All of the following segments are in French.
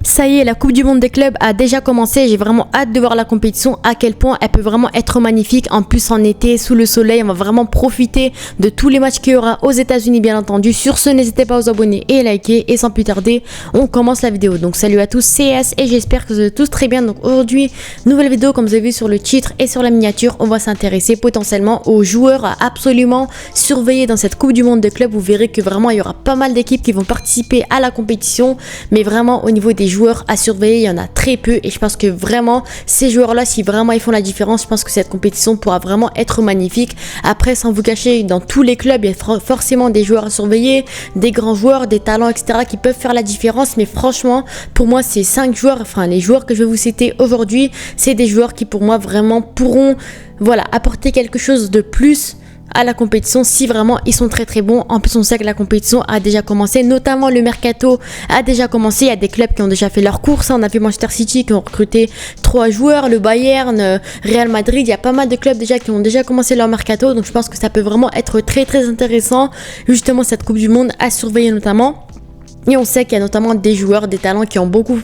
Ça y est, la Coupe du Monde des clubs a déjà commencé. J'ai vraiment hâte de voir la compétition, à quel point elle peut vraiment être magnifique. En plus, en été, sous le soleil, on va vraiment profiter de tous les matchs qu'il y aura aux États-Unis, bien entendu. Sur ce, n'hésitez pas à vous abonner et liker. Et sans plus tarder, on commence la vidéo. Donc, salut à tous, c'est S et j'espère que vous êtes tous très bien. Donc, aujourd'hui, nouvelle vidéo, comme vous avez vu sur le titre et sur la miniature, on va s'intéresser potentiellement aux joueurs à absolument surveiller dans cette Coupe du Monde des clubs. Vous verrez que vraiment, il y aura pas mal d'équipes qui vont participer à la compétition, mais vraiment, au niveau des joueurs à surveiller, il y en a très peu et je pense que vraiment ces joueurs là, si vraiment ils font la différence, je pense que cette compétition pourra vraiment être magnifique. Après, sans vous cacher, dans tous les clubs il y a forcément des joueurs à surveiller, des grands joueurs, des talents, etc., qui peuvent faire la différence, mais franchement pour moi ces 5 joueurs, enfin les joueurs que je vais vous citer aujourd'hui, c'est des joueurs qui pour moi vraiment pourront apporter quelque chose de plus à la compétition si vraiment ils sont très très bons. En plus, on sait que la compétition a déjà commencé, notamment le mercato a déjà commencé. Il y a des clubs qui ont déjà fait leur course. On a vu Manchester City qui ont recruté 3 joueurs, le Bayern, Real Madrid. Il y a pas mal de clubs déjà qui ont déjà commencé leur mercato, donc je pense que ça peut vraiment être très très intéressant, justement cette Coupe du Monde à surveiller notamment. Et on sait qu'il y a notamment des joueurs, des talents qui ont beaucoup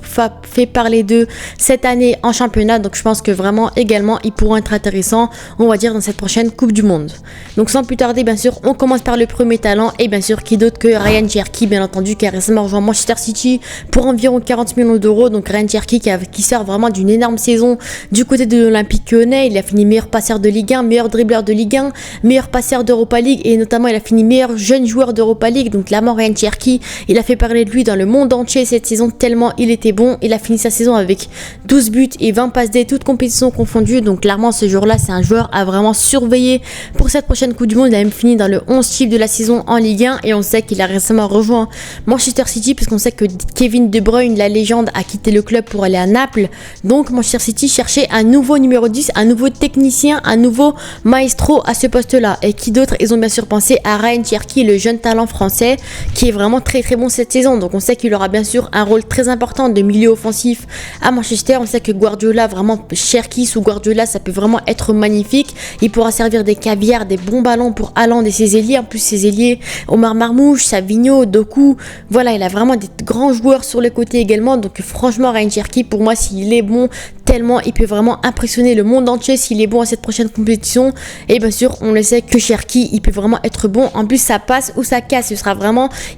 fait parler d'eux cette année en championnat. Donc je pense que vraiment également ils pourront être intéressants, on va dire, dans cette prochaine Coupe du Monde. Donc sans plus tarder, bien sûr, on commence par le premier talent. Et bien sûr, qui d'autre que Ryan Cherki, bien entendu, qui a récemment rejoint Manchester City pour environ 40 millions d'euros. Donc Ryan Cherki qui sort vraiment d'une énorme saison du côté de l'Olympique Lyonnais. Il a fini meilleur passeur de Ligue 1, meilleur dribbleur de Ligue 1, meilleur passeur d'Europa League. Et notamment il a fini meilleur jeune joueur d'Europa League. Donc clairement Ryan Cherki, il a fait parler de lui dans le monde entier cette saison tellement il était bon. Il a fini sa saison avec 12 buts et 20 passes D, toutes compétitions confondues. Donc clairement ce joueur-là, c'est un joueur à vraiment surveiller pour cette prochaine Coupe du Monde. Il a même fini dans le 11 type de la saison en Ligue 1 et on sait qu'il a récemment rejoint Manchester City puisqu'on sait que Kevin De Bruyne, la légende, a quitté le club pour aller à Naples. Donc Manchester City cherchait un nouveau numéro 10, un nouveau technicien, un nouveau maestro à ce poste-là. Et qui d'autre? Ils ont bien sûr pensé à Ryan Cherki, le jeune talent français qui est vraiment très très bon cette saison. Donc on sait qu'il aura bien sûr un rôle très important de milieu offensif à Manchester. On sait que Guardiola, vraiment Cherki sous Guardiola, ça peut vraiment être magnifique. Il pourra servir des caviars, des bons ballons pour Haaland et ses ailiers. En plus ses ailiers, Omar Marmouche, Savigno, Doku, voilà, il a vraiment des grands joueurs sur les côtés également. Donc franchement Ryan Cherki, pour moi, s'il est bon, tellement il peut vraiment impressionner le monde entier s'il est bon à cette prochaine compétition. Et bien sûr on le sait que Cherki, il peut vraiment être bon. En plus ça passe ou ça casse,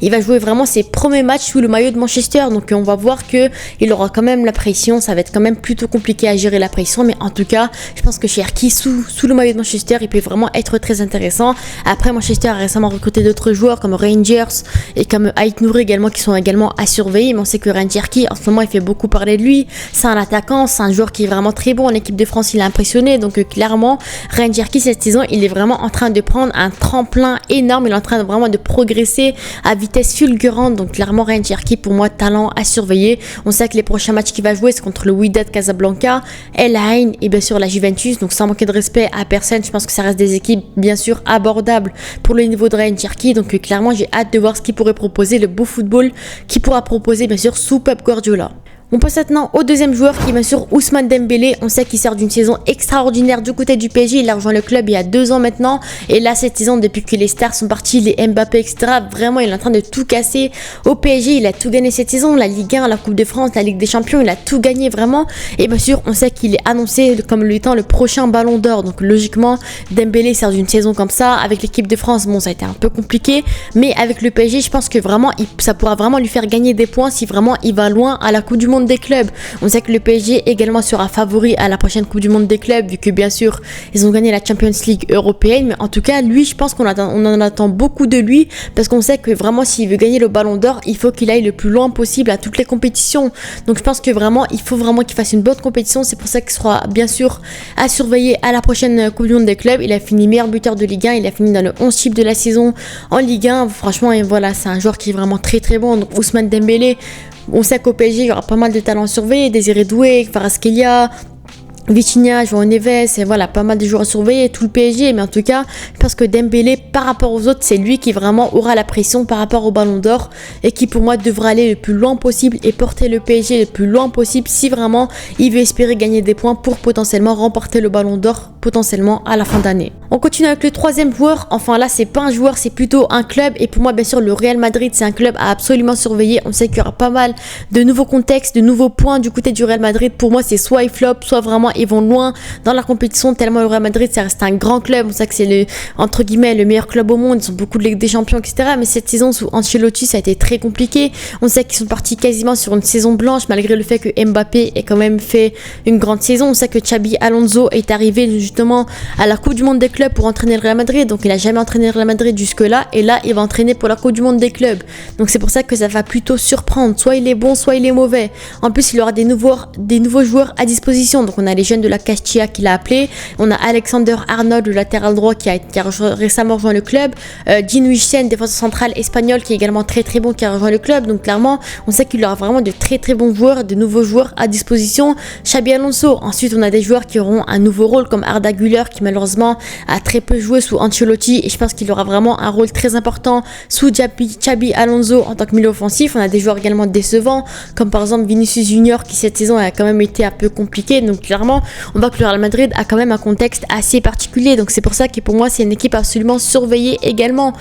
il va jouer vraiment ses premiers matchs sous le maillot de Manchester, donc on va voir que il aura quand même la pression. Ça va être quand même plutôt compliqué à gérer la pression, mais en tout cas je pense que Cherki sous le maillot de Manchester, il peut vraiment être très intéressant. Après Manchester a récemment recruté d'autres joueurs comme Rangers et comme Ait Nouri également, qui sont également à surveiller, mais on sait que Ryan Cherki en ce moment il fait beaucoup parler de lui. C'est un attaquant, c'est un joueur qui est vraiment très bon. En équipe de France il a impressionné, donc clairement Ryan Cherki cette saison il est vraiment en train de prendre un tremplin énorme. Il est en train de vraiment de progresser à vitesse fulgurante, donc clairement Ryan Cherki pour moi talent à surveiller. On sait que les prochains matchs qu'il va jouer c'est contre le Wydad Casablanca, El Ain et bien sûr la Juventus. Donc sans manquer de respect à personne, je pense que ça reste des équipes bien sûr abordables pour le niveau de Ryan Cherki. Donc clairement j'ai hâte de voir ce qu'il pourrait proposer, le beau football qu'il pourra proposer bien sûr sous Pep Guardiola. On passe maintenant au deuxième joueur qui est bien sûr Ousmane Dembélé. On sait qu'il sort d'une saison extraordinaire du côté du PSG. Il a rejoint le club il y a 2 ans maintenant. Et là, cette saison, depuis que les stars sont partis, les Mbappé, etc., vraiment, il est en train de tout casser au PSG. Il a tout gagné cette saison. La Ligue 1, la Coupe de France, la Ligue des Champions, il a tout gagné vraiment. Et bien sûr, on sait qu'il est annoncé comme étant le prochain Ballon d'Or. Donc logiquement, Dembélé sort d'une saison comme ça. Avec l'équipe de France, bon, ça a été un peu compliqué. Mais avec le PSG, je pense que vraiment, ça pourra vraiment lui faire gagner des points si vraiment il va loin à la Coupe du Monde des clubs. On sait que le PSG également sera favori à la prochaine Coupe du Monde des clubs, vu que bien sûr ils ont gagné la Champions League européenne, mais en tout cas lui, je pense qu'on en attend beaucoup de lui, parce qu'on sait que vraiment s'il veut gagner le Ballon d'Or, il faut qu'il aille le plus loin possible à toutes les compétitions. Donc je pense que vraiment il faut vraiment qu'il fasse une bonne compétition. C'est pour ça qu'il sera bien sûr à surveiller à la prochaine Coupe du Monde des clubs. Il a fini meilleur buteur de Ligue 1, il a fini dans le 11 type de la saison en Ligue 1. Franchement, et voilà, c'est un joueur qui est vraiment très très bon. Donc Ousmane Dembélé, on sait qu'au PSG il y aura pas mal de talents surveillés, Désiré Doué, Kvaratskhelia, Vitinha, João Neves, et voilà, pas mal de joueurs à surveiller, tout le PSG, mais en tout cas, je pense que Dembélé, par rapport aux autres, c'est lui qui vraiment aura la pression par rapport au Ballon d'Or et qui pour moi devra aller le plus loin possible et porter le PSG le plus loin possible si vraiment il veut espérer gagner des points pour potentiellement remporter le Ballon d'Or potentiellement à la fin d'année. On continue avec le troisième joueur, enfin là c'est pas un joueur, c'est plutôt un club et pour moi bien sûr le Real Madrid c'est un club à absolument surveiller. On sait qu'il y aura pas mal de nouveaux contextes, de nouveaux points du côté du Real Madrid. Pour moi c'est soit ils flopent, soit vraiment ils vont loin dans la compétition tellement le Real Madrid ça reste un grand club. On sait que c'est le, entre guillemets, le meilleur club au monde, ils ont beaucoup de Ligue des Champions etc. Mais cette saison sous Ancelotti ça a été très compliqué. On sait qu'ils sont partis quasiment sur une saison blanche malgré le fait que Mbappé ait quand même fait une grande saison. On sait que Xabi Alonso est arrivé justement à la Coupe du Monde des clubs pour entraîner le Real Madrid, donc il a jamais entraîné le Real Madrid jusque là et là il va entraîner pour la Coupe du Monde des clubs, donc c'est pour ça que ça va plutôt surprendre, soit il est bon soit il est mauvais. En plus il aura des nouveaux joueurs à disposition, donc on a les jeunes de la Castilla qu'il a appelé, on a Alexander Arnold le latéral droit qui a récemment rejoint le club, Dean Huijsen défenseur central espagnol qui est également très très bon qui a rejoint le club, donc clairement on sait qu'il aura vraiment de très très bons joueurs, de nouveaux joueurs à disposition. Xabi Alonso, ensuite on a des joueurs qui auront un nouveau rôle comme Arda Güler qui malheureusement a très peu joué sous Ancelotti et je pense qu'il aura vraiment un rôle très important sous Xabi Alonso en tant que milieu offensif. On a des joueurs également décevants comme par exemple Vinicius Junior qui cette saison a quand même été un peu compliqué, donc clairement on voit que le Real Madrid a quand même un contexte assez particulier, donc c'est pour ça que pour moi c'est une équipe absolument surveillée également.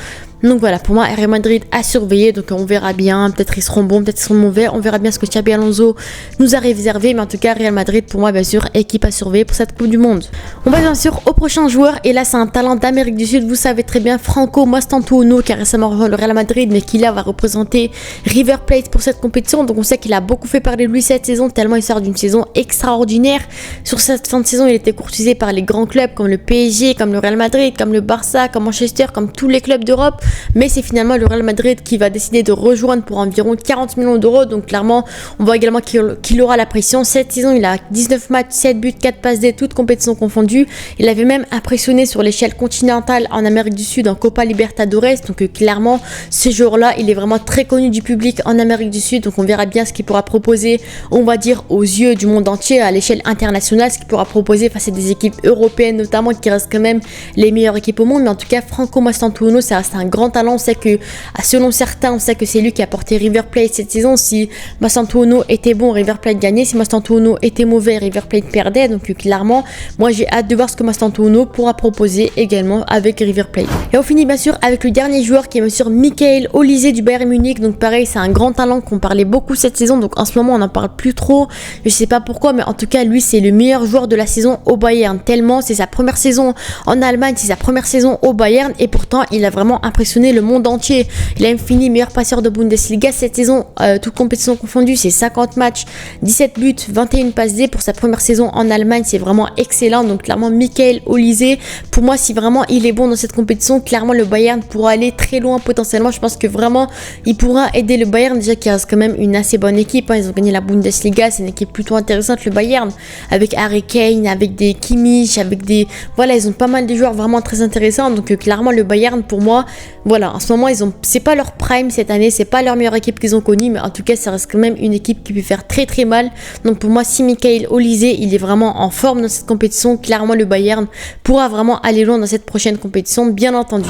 Donc voilà, pour moi, Real Madrid a surveillé, donc on verra bien, peut-être ils seront bons, peut-être ils seront mauvais, on verra bien ce que Xabi Alonso nous a réservé, mais en tout cas, Real Madrid, pour moi, bien sûr, équipe à surveiller pour cette Coupe du Monde. On va bien sûr au prochain joueur, et là, c'est un talent d'Amérique du Sud, vous savez très bien, Franco Mastantuono, qui a récemment rejoint le Real Madrid, mais qui là va représenter River Plate pour cette compétition, donc on sait qu'il a beaucoup fait parler de lui cette saison, tellement il sort d'une saison extraordinaire. Sur cette fin de saison, il était courtisé par les grands clubs comme le PSG, comme le Real Madrid, comme le Barça, comme Manchester, comme tous les clubs d'Europe. Mais c'est finalement le Real Madrid qui va décider de rejoindre pour environ 40 millions d'euros. Donc clairement, on voit également qu'il aura la pression. Cette saison, il a 19 matchs, 7 buts, 4 passes D, toutes compétitions confondues. Il avait même impressionné sur l'échelle continentale en Amérique du Sud en Copa Libertadores. Donc clairement, ce joueur-là, il est vraiment très connu du public en Amérique du Sud. Donc on verra bien ce qu'il pourra proposer, on va dire, aux yeux du monde entier, à l'échelle internationale, ce qu'il pourra proposer face à des équipes européennes notamment, qui restent quand même les meilleures équipes au monde. Mais en tout cas, Franco Mastantuono, ça reste un grand talent. On sait que, selon certains, on sait que c'est lui qui a porté River Plate cette saison. Si Mastantuono était bon, River Plate gagnait. Si Mastantuono était mauvais, River Plate perdait. Donc clairement, moi j'ai hâte de voir ce que Mastantuono pourra proposer également avec River Plate. Et on finit bien sûr avec le dernier joueur qui est bien sûr Michael Olise du Bayern Munich. Donc pareil, c'est un grand talent qu'on parlait beaucoup cette saison. Donc en ce moment, on n'en parle plus trop. Je sais pas pourquoi, mais en tout cas, lui, c'est le meilleur joueur de la saison au Bayern. Tellement, c'est sa première saison en Allemagne, c'est sa première saison au Bayern. Et pourtant, il a vraiment impressionné le monde entier. Il a même fini meilleur passeur de Bundesliga cette saison, toutes compétitions confondues. C'est 50 matchs, 17 buts, 21 passes D pour sa première saison en Allemagne. C'est vraiment excellent. Donc clairement, Michael Olise, pour moi, si vraiment il est bon dans cette compétition, clairement le Bayern pourra aller très loin potentiellement. Je pense que vraiment il pourra aider le Bayern, déjà qui reste quand même une assez bonne équipe, hein. Ils ont gagné la Bundesliga, c'est une équipe plutôt intéressante le Bayern, avec Harry Kane, avec des Kimmich, avec des... Voilà, ils ont pas mal de joueurs vraiment très intéressants. Donc clairement le Bayern, pour moi, voilà, en ce moment ils ont... c'est pas leur prime cette année, c'est pas leur meilleure équipe qu'ils ont connue, mais en tout cas ça reste quand même une équipe qui peut faire très très mal. Donc pour moi, si Michael Olise il est vraiment en forme dans cette compétition, clairement le Bayern pourra vraiment aller loin dans cette prochaine compétition, bien entendu.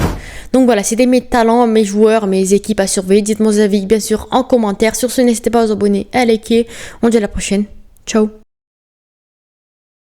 Donc voilà, c'était mes talents, mes joueurs, mes équipes à surveiller. Dites-moi vos avis bien sûr en commentaire. Sur ce, n'hésitez pas à vous abonner, à liker. On se dit à la prochaine. Ciao.